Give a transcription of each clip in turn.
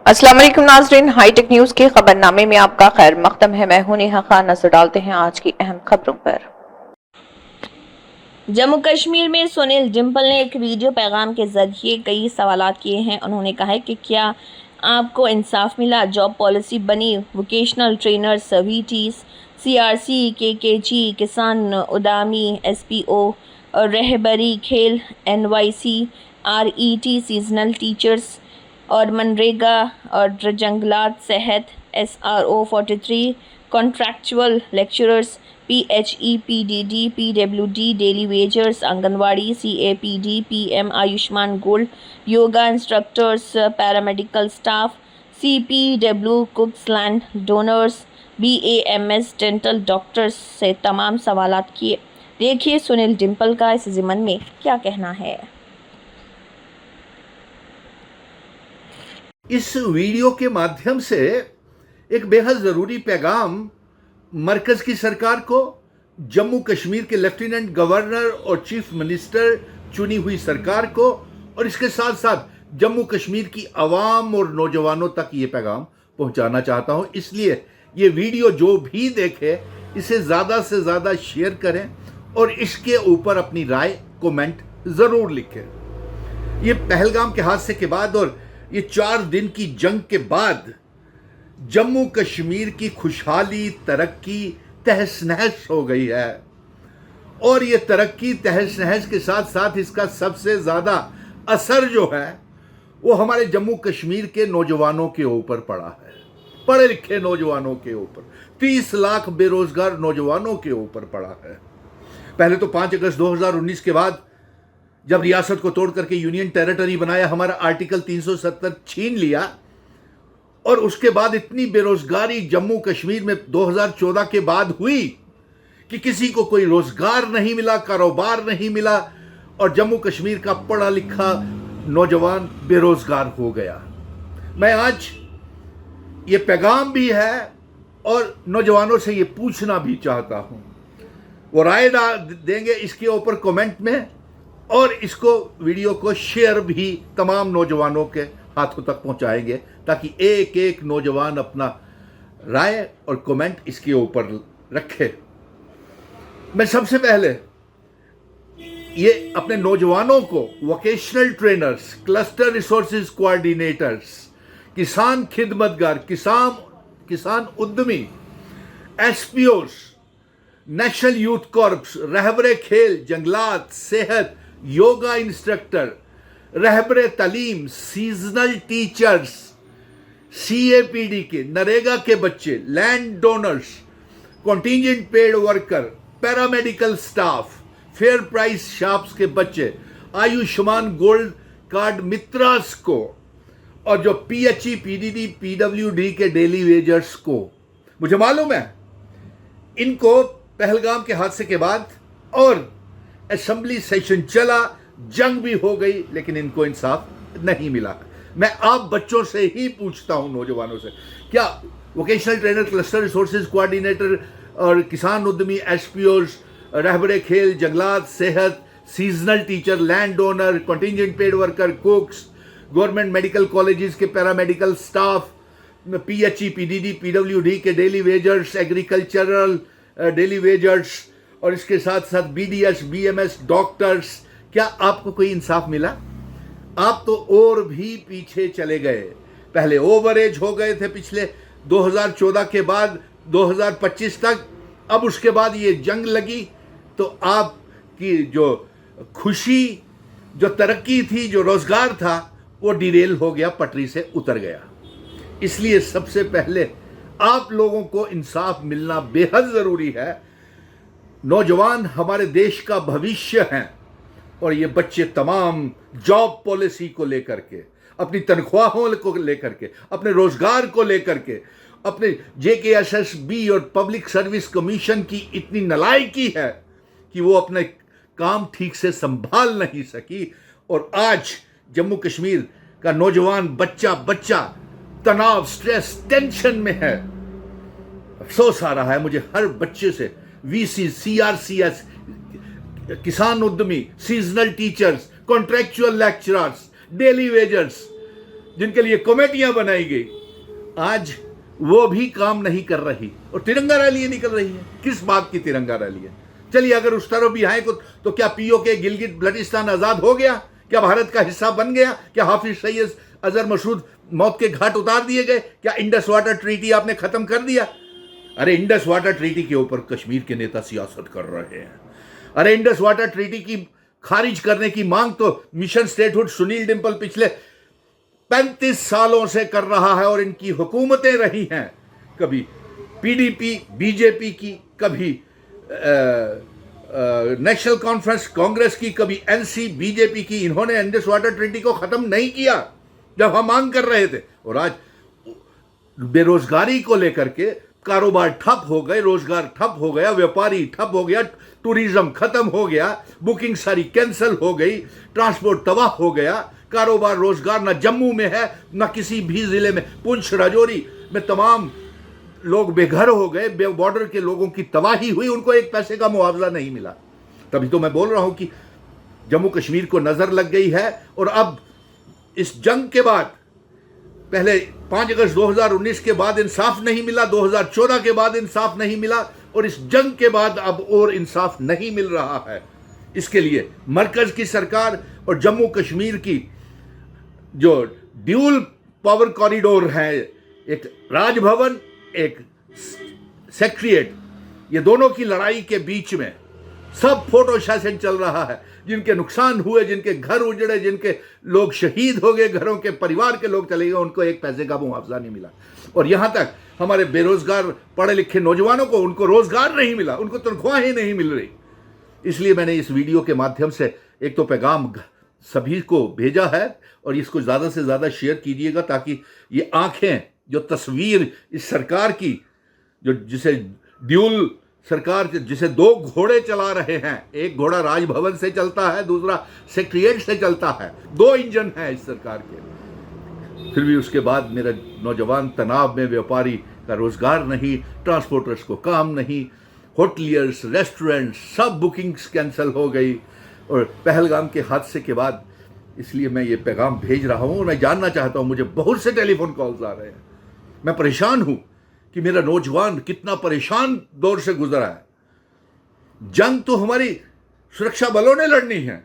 अस्सलाम वालेकुम नाज़रीन, हाईटेक न्यूज के खबरनामे में आपका खैर मकदम है। मैं हूं नेहा खान। नजर डालते हैं आज की अहम खबरों पर। जम्मू कश्मीर में सुनील डिम्पल ने एक वीडियो पैगाम के जरिए कई सवालात किए हैं। उन्होंने कहा है कि क्या आपको इंसाफ मिला? जॉब पॉलिसी बनी, वोकेशनल ट्रेनर्स, वीटीज, सीआरसी, केकेजी, किसान उद्यमी, एसपीओ, रहबरी खेल, एनवाईसी, आरईटी, सीजनल टीचर्स और मनरेगा और जंगलात, सेहत, SRO 43, contractual lecturers, PHE, PDD, PWD, daily wagers, anganwadi, CAPD, PM Ayushman gold, yoga instructors, paramedical staff, CPW, कुक्स, land donors, BAMS, dental doctors से तमाम सवालात किए। देखिए सुनील डिम्पल का इस ज़िमन में क्या कहना है। इस वीडियो के माध्यम से एक बेहद ज़रूरी पैगाम मरकज़ की सरकार को, जम्मू कश्मीर के लेफ्टिनेंट गवर्नर और चीफ मिनिस्टर चुनी हुई सरकार को, और इसके साथ साथ जम्मू कश्मीर की आवाम और नौजवानों तक ये पैगाम पहुंचाना चाहता हूं। इसलिए ये वीडियो जो भी देखे इसे ज़्यादा से ज़्यादा शेयर करें और इसके ऊपर अपनी राय कमेंट ज़रूर लिखें। ये पहलगाम के हादसे के बाद और ये 4 दिन की जंग के बाद जम्मू कश्मीर की खुशहाली, तरक्की तहस नहस हो गई है, और ये तरक्की तहस नहस के साथ साथ इसका सबसे ज़्यादा असर जो है वो हमारे जम्मू कश्मीर के नौजवानों के ऊपर पड़ा है, पढ़े लिखे नौजवानों के ऊपर, 30 लाख बेरोजगार नौजवानों के ऊपर पड़ा है। पहले तो 5 अगस्त 2019 के बाद जब रियासत को तोड़ करके यूनियन टेरिटरी बनाया, हमारा आर्टिकल 370 छीन लिया, और उसके बाद इतनी बेरोजगारी जम्मू कश्मीर में 2014 के बाद हुई कि किसी को कोई रोजगार नहीं मिला, कारोबार नहीं मिला, और जम्मू कश्मीर का पढ़ा लिखा नौजवान बेरोजगार हो गया। मैं आज ये पैगाम भी है और नौजवानों से ये पूछना भी चाहता हूं, वो राय देंगे इसके ऊपर कमेंट में, और इसको वीडियो को शेयर भी तमाम नौजवानों के हाथों तक पहुंचाएंगे ताकि एक एक नौजवान अपना राय और कमेंट इसके ऊपर रखे। मैं सबसे पहले ये अपने नौजवानों को vocational trainers, cluster resources coordinators, किसान खिदमतगार, किसान उद्यमी, एसपीओस, नेशनल यूथ कॉर्प्स, रहबरे खेल, जंगलात, सेहत, योगा इंस्ट्रक्टर, रहबरे तालीम, सीजनल टीचर्स, सीएपीडी के, नरेगा के बच्चे, land donors, contingent paid worker, paramedical staff, fair price shops के बच्चे, आयुष्मान गोल्ड कार्ड मित्रास को, और जो पीएचई, पीडीडी, पीडब्ल्यूडी के डेली वेजर्स को। मुझे मालूम है इनको पहलगाम के हादसे के बाद और असेंबली सेशन चला, जंग भी हो गई, लेकिन इनको इंसाफ नहीं मिला। मैं आप बच्चों से ही पूछता हूं, नौजवानों से, क्या vocational trainer, cluster resources coordinator और किसान उद्यमी, एसपीओस, रहबरे खेल, जंगलात, सेहत, seasonal teacher, land donor, contingent paid worker, cooks, government medical colleges के paramedical staff, PHE, PDD, PWD के daily wagers, agricultural daily wagers, और इसके साथ साथ बीडीएस, बीएमएस, डॉक्टर्स, क्या आपको कोई इंसाफ मिला? आप तो और भी पीछे चले गए। पहले ओवर एज हो गए थे पिछले 2014 के बाद 2025 तक, अब उसके बाद ये जंग लगी तो आपकी जो खुशी, जो तरक्की थी, जो रोजगार था, वो डिरेल हो गया, पटरी से उतर गया। इसलिए सबसे पहले आप लोगों को इंसाफ मिलना बेहद ज़रूरी है। नौजवान हमारे देश का भविष्य हैं, और ये बच्चे तमाम जॉब पॉलिसी को लेकर के, अपनी तनख्वाहों को लेकर के, अपने रोजगार को लेकर के, अपने जेकेएसएसबी और पब्लिक सर्विस कमीशन की इतनी नालायकी है कि वो अपने काम ठीक से संभाल नहीं सकी, और आज जम्मू कश्मीर का नौजवान बच्चा तनाव, स्ट्रेस, टेंशन में है। अफसोस आ रहा है मुझे हर बच्चे से, वीसी, सीआरसीएस, किसान उद्यमी, seasonal teachers, contractual lecturers, daily wagers, जिनके लिए कमेटियां बनाई गई, आज वो भी काम नहीं कर रही और तिरंगा रैली निकल रही है। किस बात की तिरंगा रैली है? चलिए, अगर उस तरफ भी आए तो क्या पीओके गिलगित बल्टिस्तान आजाद हो गया? क्या भारत का हिस्सा बन गया? क्या हाफिज सईद अजहर मसूद मौत के घाट उतार दिए गए? क्या इंडस वाटर ट्रीटी आपने खत्म कर दिया? अरे इंडस वाटर ट्रीटी के ऊपर कश्मीर के नेता सियासत कर रहे हैं। अरे इंडस वाटर ट्रीटी की खारिज करने की मांग तो मिशन स्टेटहुड सुनील डिंपल पिछले 35 सालों से कर रहा है और इनकी हुकूमतें रही हैं, कभी पीडीपी बीजेपी की, कभी नेशनल कॉन्फ्रेंस कांग्रेस की, कभी एनसी बीजेपी की। इन्होंने इंडस वाटर ट्रीटी को खत्म नहीं किया जब हम मांग कर रहे थे। और आज बेरोजगारी को लेकर के कारोबार ठप हो गए, रोजगार ठप हो गया, व्यापारी ठप हो गया, टूरिज्म खत्म हो गया, बुकिंग सारी कैंसिल हो गई, ट्रांसपोर्ट तबाह हो गया, कारोबार रोजगार ना जम्मू में है ना किसी भी जिले में। पुंछ राजौरी में तमाम लोग बेघर हो गए, बॉर्डर के लोगों की तबाही हुई, उनको एक पैसे का मुआवजा नहीं मिला। तभी तो मैं बोल रहा हूं कि जम्मू कश्मीर को नजर लग गई है। और अब इस जंग के बाद, पहले 5 अगस्त 2019 के बाद इंसाफ नहीं मिला, 2014 के बाद इंसाफ नहीं मिला, और इस जंग के बाद अब और इंसाफ नहीं मिल रहा है। इसके लिए मरकज की सरकार और जम्मू कश्मीर की जो ड्यूल पावर कॉरिडोर है, एक राजभवन, एक सेक्रेटरीट, ये दोनों की लड़ाई के बीच में सब फोटो सेशन चल रहा है। जिनके नुकसान हुए, जिनके घर उजड़े, जिनके लोग शहीद हो गए, घरों के परिवार के लोग चले गए, उनको एक पैसे का मुआवजा नहीं मिला। और यहां तक हमारे बेरोजगार पढ़े लिखे नौजवानों को, उनको रोजगार नहीं मिला, उनको तनख्वाहें नहीं मिल रही। इसलिए मैंने इस वीडियो के माध्यम से एक तो पैगाम सभी को भेजा है, और इसको ज़्यादा से ज़्यादा शेयर कीजिएगा, ताकि ये आंखें, जो तस्वीर इस सरकार की, जो जिसे ड्यूल सरकार, जिसे 2 घोड़े चला रहे हैं, एक घोड़ा राजभवन से चलता है, दूसरा सेक्रेटरीट से चलता है, 2 इंजन हैं इस सरकार के। फिर भी उसके बाद मेरा नौजवान तनाव में, व्यापारी का रोजगार नहीं, ट्रांसपोर्टर्स को काम नहीं, होटलियर्स, रेस्टोरेंट, सब बुकिंग्स कैंसिल हो गई। और पहलगाम के हादसे के बाद इसलिए मैं ये पैगाम भेज रहा हूँ, और मैं जानना चाहता हूँ, मुझे बहुत से टेलीफोन कॉल्स आ रहे हैं, मैं परेशान हूँ कि मेरा नौजवान कितना परेशान दौर से गुजरा है। जंग तो हमारी सुरक्षा बलों ने लड़नी है,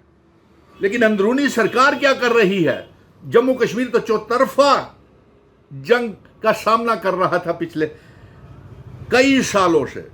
लेकिन अंदरूनी सरकार क्या कर रही है? जम्मू कश्मीर तो चौतरफा जंग का सामना कर रहा था पिछले कई सालों से।